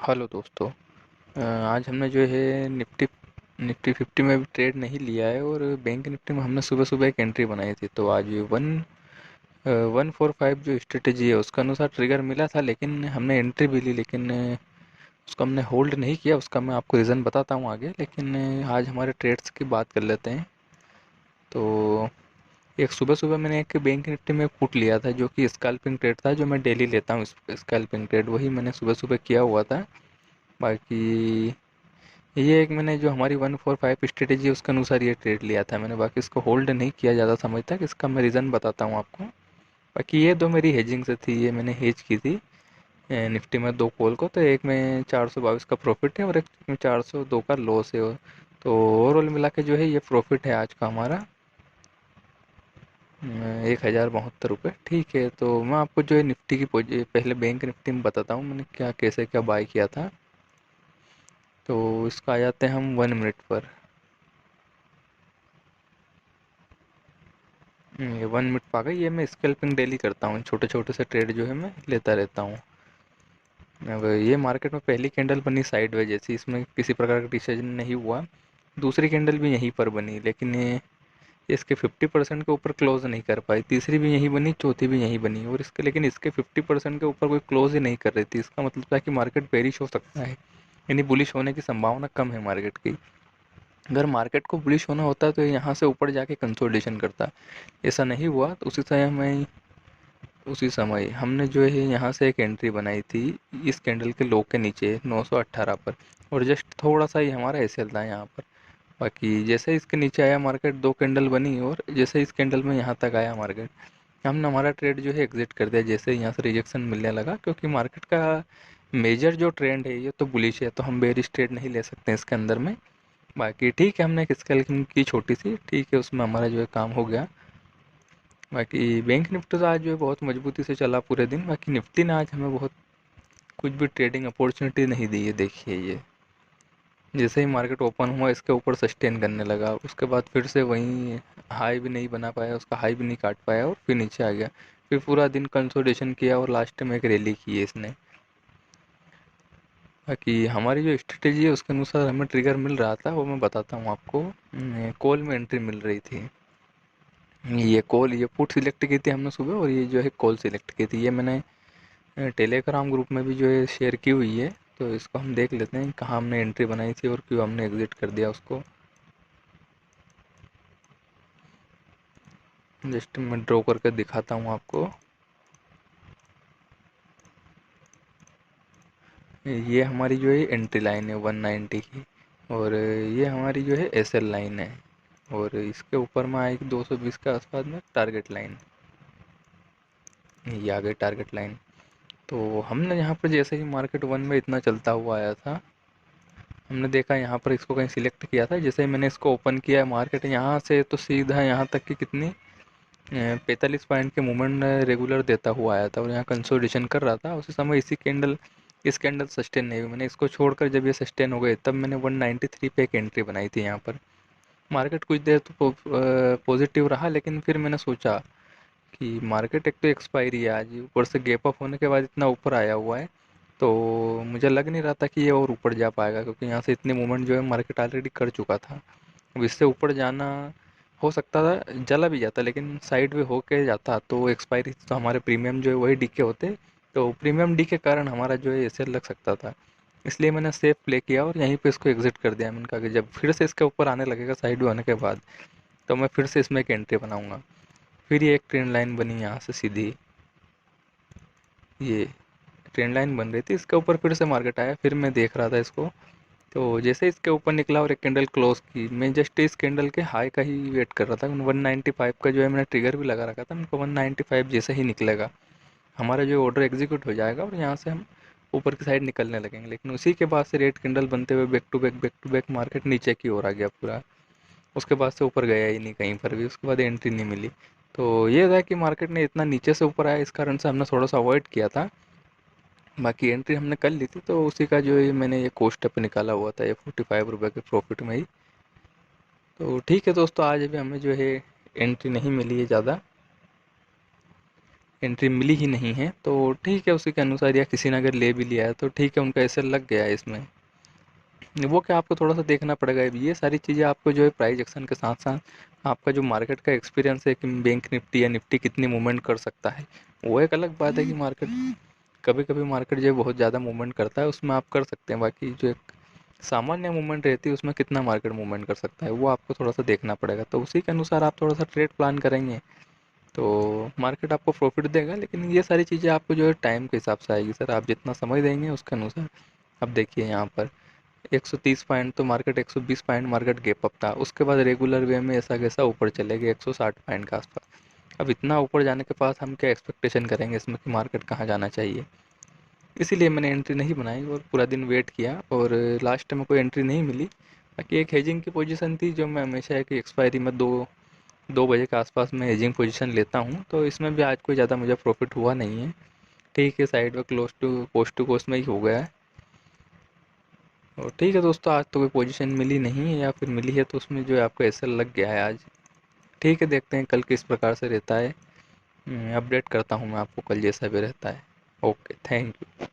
Hello दोस्तों। आज हमने जो है निफ्टी निफ्टी 50 में भी ट्रेड नहीं लिया है और बैंक निफ्टी में हमने सुबह सुबह एक एंट्री बनाई थी। तो आज 145 जो स्ट्रेटेजी है उसका अनुसार ट्रिगर मिला था, लेकिन हमने एंट्री भी ली, लेकिन उसको हमने होल्ड नहीं किया। उसका मैं आपको रीज़न बताता हूँ आगे, लेकिन आज हमारे ट्रेड्स की बात कर लेते हैं। तो एक सुबह सुबह मैंने एक बैंक निफ्टी में पुट लिया था जो कि स्कैल्पिंग ट्रेड था, जो मैं डेली लेता हूँ। स्कैल्पिंग ट्रेड वही मैंने सुबह सुबह किया हुआ था। बाकी ये एक मैंने जो हमारी 145 स्ट्रेटेजी है उसके अनुसार ये ट्रेड लिया था मैंने। बाकी इसको होल्ड नहीं किया ज़्यादा समय तक। इसका मैं रीज़न बताता हूँ आपको। बाकी ये दो मेरी हेजिंग से थी, ये मैंने हेज की थी निफ्टी में दो कॉल को। तो एक में 422 का प्रॉफिट है और एक में 402 का लॉस है। तो ओवरऑल मिला के जो है ये प्रॉफिट है आज का हमारा 1072 रुपये। ठीक है, तो मैं आपको जो है निफ्टी की पहले बैंक निफ्टी में बताता हूँ मैंने क्या कैसे क्या बाय किया था। तो इसका आ जाते हैं हम 1 मिनट पर। ये 1 मिनट पा गई। ये मैं स्कैल्पिंग डेली करता हूँ, छोटे छोटे से ट्रेड जो है मैं लेता रहता हूँ। अब ये मार्केट में पहली कैंडल बनी साइडवेज जैसी, इसमें किसी प्रकार का डिसीजन नहीं हुआ। दूसरी कैंडल भी यहीं पर बनी, लेकिन ये इसके 50% के ऊपर क्लोज नहीं कर पाई। तीसरी भी यहीं बनी, चौथी भी यहीं बनी, और इसके लेकिन इसके 50% के ऊपर कोई क्लोज ही नहीं कर रही थी। इसका मतलब था कि मार्केट बेरिश हो सकता है, यानी बुलिश होने की संभावना कम है मार्केट की। अगर मार्केट को बुलिश होना होता तो यहाँ से ऊपर जाके कंसोलिडेशन करता। ऐसा नहीं हुआ, तो उसी समय हमने जो है यहाँ से एक एंट्री बनाई थी इस कैंडल के लो के नीचे 918 पर, और जस्ट थोड़ा सा ही हमारा एसएल था यहाँ पर। बाकी जैसे इसके नीचे आया मार्केट, दो कैंडल बनी, और जैसे इस कैंडल में यहाँ तक आया मार्केट, हमने हमारा ट्रेड जो है एग्जिट कर दिया जैसे यहाँ से रिजेक्शन मिलने लगा। क्योंकि मार्केट का मेजर जो ट्रेंड है ये तो बुलिश है, तो हम बेरिश ट्रेड नहीं ले सकते इसके अंदर में। बाकी ठीक है, हमने एक स्कैल्पिंग की छोटी सी, ठीक है, उसमें हमारा जो है काम हो गया। बाकी बैंक निफ्टी तो आज जो है बहुत मजबूती से चला पूरे दिन। बाकी निफ्टी ने आज हमें बहुत कुछ भी ट्रेडिंग अपॉर्चुनिटी नहीं दी है। देखिए ये जैसे ही मार्केट ओपन हुआ इसके ऊपर सस्टेन करने लगा, उसके बाद फिर से वहीं हाई भी नहीं बना पाया, उसका हाई भी नहीं काट पाया और फिर नीचे आ गया। फिर पूरा दिन कंसोलिडेशन किया और लास्ट में एक रैली की है इसने। बाकी हमारी जो स्ट्रेटेजी है उसके अनुसार हमें ट्रिगर मिल रहा था, वो मैं बताता हूँ आपको। कॉल में एंट्री मिल रही थी। ये पुट सिलेक्ट की थी हमने सुबह, और ये जो है कॉल सिलेक्ट की थी। ये मैंने टेलीग्राम ग्रुप में भी जो है शेयर की हुई है। तो इसको हम देख लेते हैं कहाँ हमने एंट्री बनाई थी और क्यों हमने एग्जिट कर दिया उसको। जस्ट मैं ड्रॉ करके दिखाता हूँ आपको। ये हमारी जो है एंट्री लाइन है 190 की, और ये हमारी जो है एसएल लाइन है, और इसके ऊपर में आएगी 220 के आसपास में टारगेट लाइन। ये आ गई टारगेट लाइन। तो हमने यहाँ पर जैसे ही मार्केट वन में इतना चलता हुआ आया था, हमने देखा यहाँ पर इसको कहीं सिलेक्ट किया था। जैसे ही मैंने इसको ओपन किया मार्केट यहाँ से तो सीधा यहाँ तक की कितनी 45 पॉइंट के मूवमेंट रेगुलर देता हुआ आया था, और यहाँ कंसोलिडेशन कर रहा था। उसी समय इस कैंडल सस्टेन नहीं हुई। मैंने इसको छोड़कर जब ये सस्टेन हो गए तब मैंने 193 पे एक एंट्री बनाई थी यहाँ पर। मार्केट कुछ देर तो पॉजिटिव रहा, लेकिन फिर मैंने सोचा कि मार्केट एक तो एक्सपायरी है आज, ऊपर से गैप अप होने के बाद इतना ऊपर आया हुआ है। तो मुझे लग नहीं रहा था कि ये और ऊपर जा पाएगा, क्योंकि यहाँ से इतनी मूवमेंट जो है मार्केट ऑलरेडी कर चुका था। अब इससे ऊपर जाना हो सकता था, चला भी जाता, लेकिन साइड वे होके जाता तो एक्सपायरी तो हमारे प्रीमियम जो है वही डी के होते। तो प्रीमियम डी के कारण हमारा जो है ऐसे लग सकता था। इसलिए मैंने सेफ प्ले किया और यहीं पे इसको एग्जिट कर दिया। मैंने कहा कि जब फिर से इसके ऊपर आने लगेगा साइड वे होने के बाद, तो मैं फिर से इसमें एक एंट्री बनाऊंगा। फिर ये एक ट्रेंड लाइन बनी यहाँ से सीधी, ये ट्रेंड लाइन बन रही थी, इसके ऊपर फिर से मार्केट आया। फिर मैं देख रहा था इसको, तो जैसे इसके ऊपर निकला और एक कैंडल क्लोज की, मैं जस्ट इस कैंडल के हाई का ही वेट कर रहा था। 195 का जो है मैंने ट्रिगर भी लगा रखा था। मेरे को 195 जैसे ही निकलेगा हमारा जो ऑर्डर एग्जीक्यूट हो जाएगा और यहाँ से हम ऊपर की साइड निकलने लगेंगे। लेकिन उसी के बाद से रेड कैंडल बनते हुए बैक टू बैक मार्केट नीचे की ओर आ गया पूरा। उसके बाद से ऊपर गया ही नहीं कहीं पर भी, उसके बाद एंट्री नहीं मिली। तो ये था कि मार्केट ने इतना नीचे से ऊपर आया, इस कारण से हमने थोड़ा सा अवॉइड किया था। बाकी एंट्री हमने कर ली थी, तो उसी का जो है मैंने ये कोस्ट पे निकाला हुआ था, ये 45 रुपये के प्रॉफिट में ही। तो ठीक है दोस्तों, आज अभी हमें जो है एंट्री नहीं मिली है ज़्यादा। एंट्री मिली ही नहीं है, तो ठीक है उसी के अनुसार, या किसी ने अगर ले भी लिया है तो ठीक है, उनका एसएल लग गया है इसमें। वो क्या आपको थोड़ा सा देखना पड़ेगा, ये सारी चीज़ें आपको जो है प्राइस एक्शन के साथ साथ आपका जो मार्केट का एक्सपीरियंस है कि बैंक निफ्टी या निफ्टी कितनी मूवमेंट कर सकता है, वो एक अलग बात है कि मार्केट कभी कभी मार्केट जो है बहुत ज़्यादा मूवमेंट करता है, उसमें आप कर सकते हैं। बाकी जो एक सामान्य मूवमेंट रहती है उसमें कितना मार्केट मूवमेंट कर सकता है वो आपको थोड़ा सा देखना पड़ेगा, तो उसी के अनुसार आप थोड़ा सा ट्रेड प्लान करेंगे तो मार्केट आपको प्रॉफिट देगा। लेकिन ये सारी चीज़ें आपको जो है टाइम के हिसाब से आएगी सर, आप जितना समय देंगे उसके अनुसार। अब देखिए यहाँ पर 130 पॉइंट तो market, 120 point market gap up था, उसके बाद रेगुलर वे में ऐसा कैसा ऊपर चले गए 160 पॉइंट के आसपास। अब इतना ऊपर जाने के बाद हम क्या एक्सपेक्टेशन करेंगे इसमें कि मार्केट कहाँ जाना चाहिए, इसीलिए मैंने एंट्री नहीं बनाई और पूरा दिन वेट किया और लास्ट में कोई एंट्री नहीं मिली। बाकी एक हेजिंग की पोजीशन थी जो मैं हमेशा है कि एक्सपायरी में 2 बजे के आसपास मैं हेजिंग पोजीशन लेता हूँ, तो इसमें भी आज कोई ज़्यादा मुझे प्रॉफिट हुआ नहीं है। ठीक है, साइड में close to post to coast में ही हो गया है। और ठीक है दोस्तों, आज तो कोई पोजीशन मिली नहीं है, या फिर मिली है तो उसमें जो है आपका एसएल लग गया है आज। ठीक है, देखते हैं कल किस प्रकार से रहता है। अपडेट करता हूँ मैं आपको कल जैसा भी रहता है। Okay, thank you.